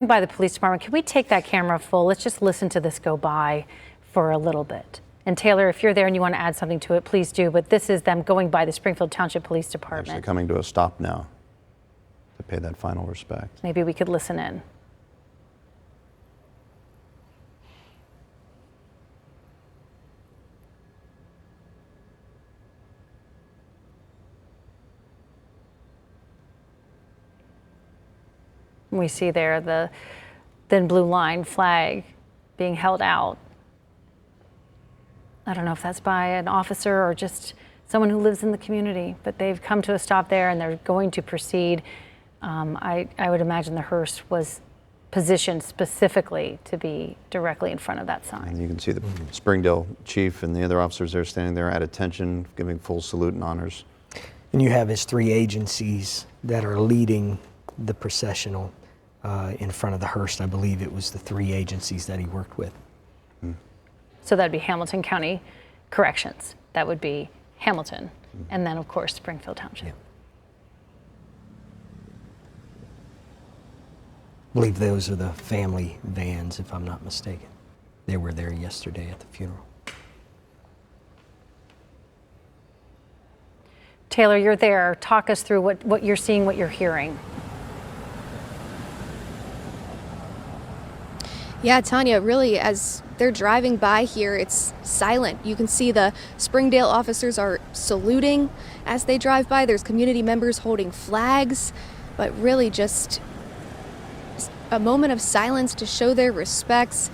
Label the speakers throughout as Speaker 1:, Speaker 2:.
Speaker 1: By the police department, can we take that camera full? Let's just listen to this go by for a little bit. And Taylor, if you're there and you want to add something to it, please do. But this is them going by the Springfield Township Police Department.
Speaker 2: Actually coming to a stop now to pay that final respect.
Speaker 1: Maybe we could listen in. We see there the thin blue line flag being held out. I don't know if that's by an officer or just someone who lives in the community, but they've come to a stop there and they're going to proceed. I would imagine the hearse was positioned specifically to be directly in front of that sign.
Speaker 2: And you can see the Springdale chief and the other officers there standing there at attention, giving full salute and honors.
Speaker 3: And you have his 3 agencies that are leading the processional in front of the hearse. I believe it was the 3 agencies that he worked with.
Speaker 1: So that'd be Hamilton County Corrections. That would be Hamilton. And then, of course, Springfield Township.
Speaker 3: Yeah. I believe those are the family vans, if I'm not mistaken. They were there yesterday at the funeral.
Speaker 1: Taylor, you're there. Talk us through what you're seeing, what you're hearing.
Speaker 4: Yeah, Tanya, really, as they're driving by here, it's silent. You can see the Springdale officers are saluting as they drive by. There's community members holding flags, but really just a moment of silence to show their respects.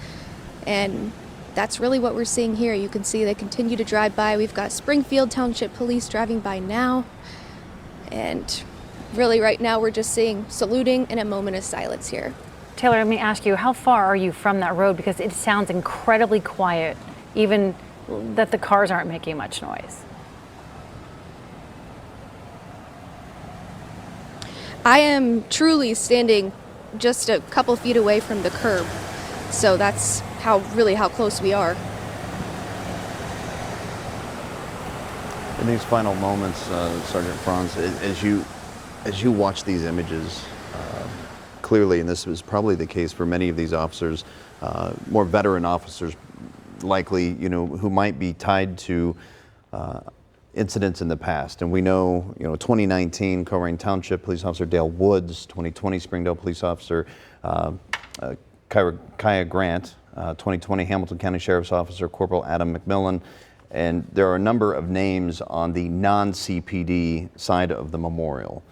Speaker 4: And that's really what we're seeing here. You can see they continue to drive by. We've got Springfield Township Police driving by now. And really right now we're just seeing saluting and a moment of silence here.
Speaker 1: Taylor, let me ask you, how far are you from that road? Because it sounds incredibly quiet, even that the cars aren't making much noise.
Speaker 4: I am truly standing just a couple feet away from the curb. So that's how close we are.
Speaker 2: In these final moments, Sergeant Franz, as you watch these images, clearly, and this was probably the case for many of these officers, more veteran officers, likely, who might be tied to incidents in the past. And we know, 2019 Coleraine Township Police Officer Dale Woods, 2020 Springdale Police Officer Kaya Grant, 2020 Hamilton County Sheriff's Officer Corporal Adam McMillan, and there are a number of names on the non-CPD side of the memorial.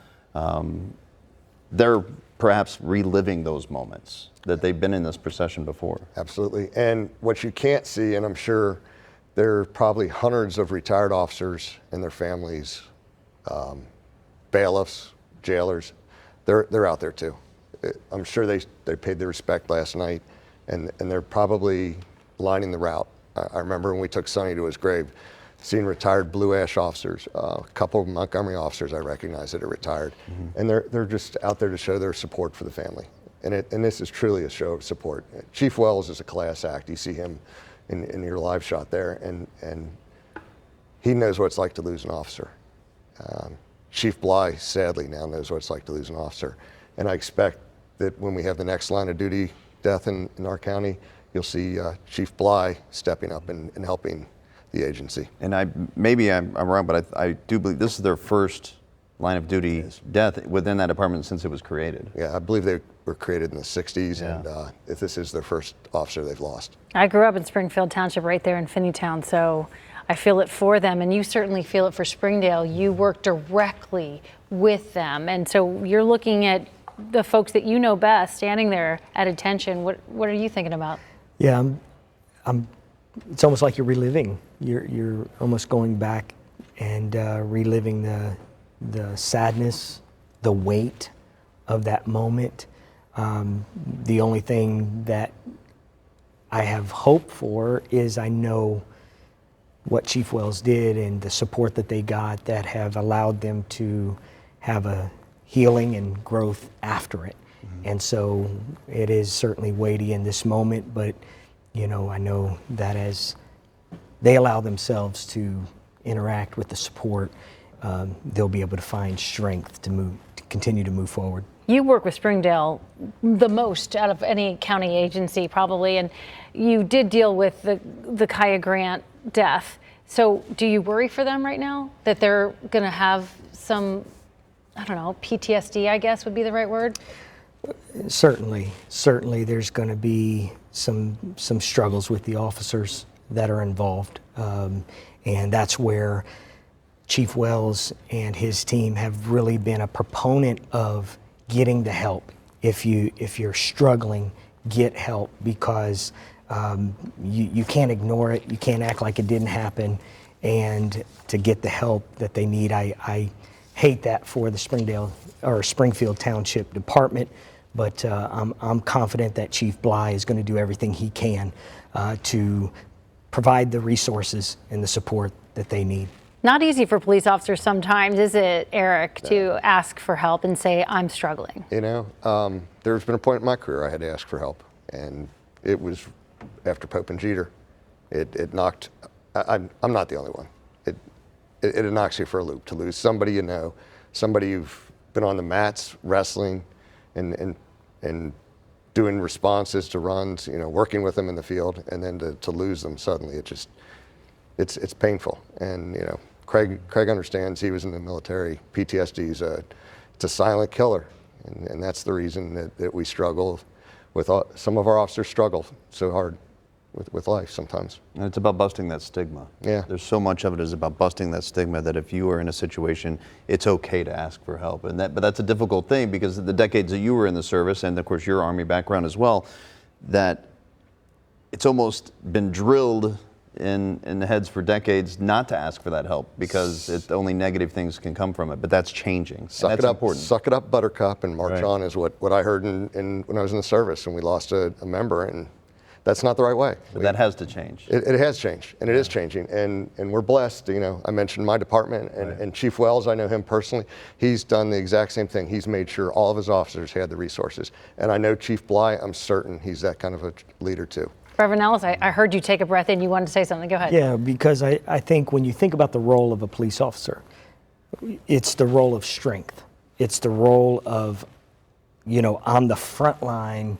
Speaker 2: They're perhaps reliving those moments that they've been in this procession before.
Speaker 5: Absolutely. And what you can't see, and I'm sure there are probably hundreds of retired officers and their families, bailiffs, jailers, they're out there too. I'm sure they paid their respect last night, and they're probably lining the route. I remember when we took Sonny to his grave, seeing retired Blue Ash officers, a couple of Montgomery officers I recognize that are retired, and they're just out there to show their support for the family. And this is truly a show of support. Chief Wells is a class act. You see him in your live shot there, and he knows what it's like to lose an officer. Chief Bly, sadly, now knows what it's like to lose an officer. And I expect that when we have the next line of duty death in our county, you'll see Chief Bly stepping up and helping the agency.
Speaker 2: And maybe I'm wrong, but I do believe this is their first line of duty death within that department since it was created.
Speaker 5: Yeah, I believe they were created in the 60s,
Speaker 2: Yeah.
Speaker 5: and if this is their first officer they've lost.
Speaker 1: I grew up in Springfield Township right there in Finneytown, so I feel it for them, and you certainly feel it for Springdale. You work directly with them, and so you're looking at the folks that you know best standing there at attention. What are you thinking about?
Speaker 3: Yeah, it's almost like you're reliving. You're almost going back and reliving the sadness, the weight of that moment. The only thing that I have hope for is I know what Chief Wells did and the support that they got that have allowed them to have a healing and growth after it. And so it is certainly weighty in this moment, but I know that as they allow themselves to interact with the support, they'll be able to find strength to continue to move forward.
Speaker 1: You work with Springdale the most out of any county agency probably, and you did deal with the Kaya Grant death. So do you worry for them right now that they're going to have some, I don't know, PTSD, I guess would be the right word?
Speaker 3: Certainly there's going to be some struggles with the officers that are involved. And that's where Chief Wells and his team have really been a proponent of getting the help. If you're struggling, get help, because you can't ignore it. You can't act like it didn't happen. And to get the help that they need, I hate that for the Springfield Township Department, but I'm confident that Chief Bly is going to do everything he can to provide the resources and the support that they need.
Speaker 1: Not easy for police officers sometimes, is it, Eric, to ask for help and say, I'm struggling?
Speaker 5: You know, there's been a point in my career I had to ask for help, and it was after Pope and Jeter. It knocked, I'm not the only one. It knocks you for a loop to lose somebody you know, somebody you've been on the mats wrestling and doing responses to runs, you know, working with them in the field, and then to lose them suddenly. It's painful. And, you know, Craig understands. He was in the military. PTSD is it's a silent killer, and that's the reason that we struggle with some of our officers struggle so hard with life sometimes.
Speaker 2: And it's about busting that stigma.
Speaker 5: Yeah.
Speaker 2: There's so much of it is about busting that stigma that if you are in a situation, it's okay to ask for help. But that's a difficult thing, because of the decades that you were in the service, and of course your Army background as well, that it's almost been drilled in the heads for decades not to ask for that help, because only negative things can come from it. But that's changing.
Speaker 5: Suck
Speaker 2: that's
Speaker 5: it up,
Speaker 2: important.
Speaker 5: Suck it up, Buttercup, and march
Speaker 2: Right.
Speaker 5: on is what I heard when I was in the service, and we lost a member, and that's not the right way.
Speaker 2: But that has to change.
Speaker 5: It has changed, and it is changing, and we're blessed. You know, I mentioned my department, and Chief Wells, I know him personally. He's done the exact same thing. He's made sure all of his officers had the resources, and I know Chief Bly, I'm certain he's that kind of a leader too.
Speaker 1: Reverend Ellis, I heard you take a breath in. You wanted to say something. Go ahead.
Speaker 3: Yeah, because I think when you think about the role of a police officer, it's the role of strength. It's the role of, you know, I'm the front line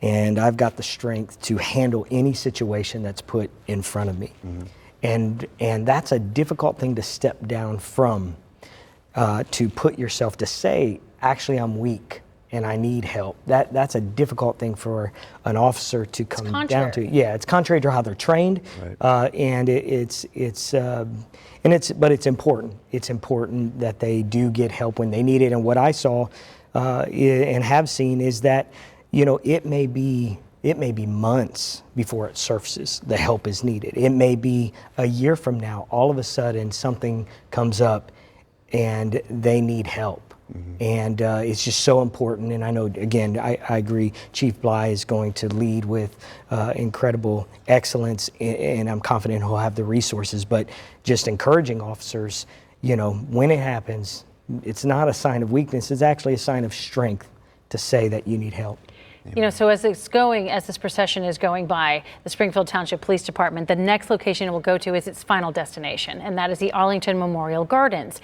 Speaker 3: and I've got the strength to handle any situation that's put in front of me. Mm-hmm. And that's a difficult thing to step down from, to put yourself to say, actually, I'm weak and I need help. That's a difficult thing for an officer to come down to. Yeah, it's contrary to how they're trained, right. And but it's important. It's important that they do get help when they need it. And what I saw and have seen is that, you know, it may be months before it surfaces. The help is needed. It may be a year from now. All of a sudden, something comes up, and they need help. Mm-hmm. And it's just so important. And I know, again, I agree, Chief Bly is going to lead with incredible excellence, and I'm confident he'll have the resources. But just encouraging officers, you know, when it happens, it's not a sign of weakness. It's actually a sign of strength to say that you need help.
Speaker 1: You know, so as this procession is going by the Springfield Township Police Department, the next location it will go to is its final destination, and that is the Arlington Memorial Gardens.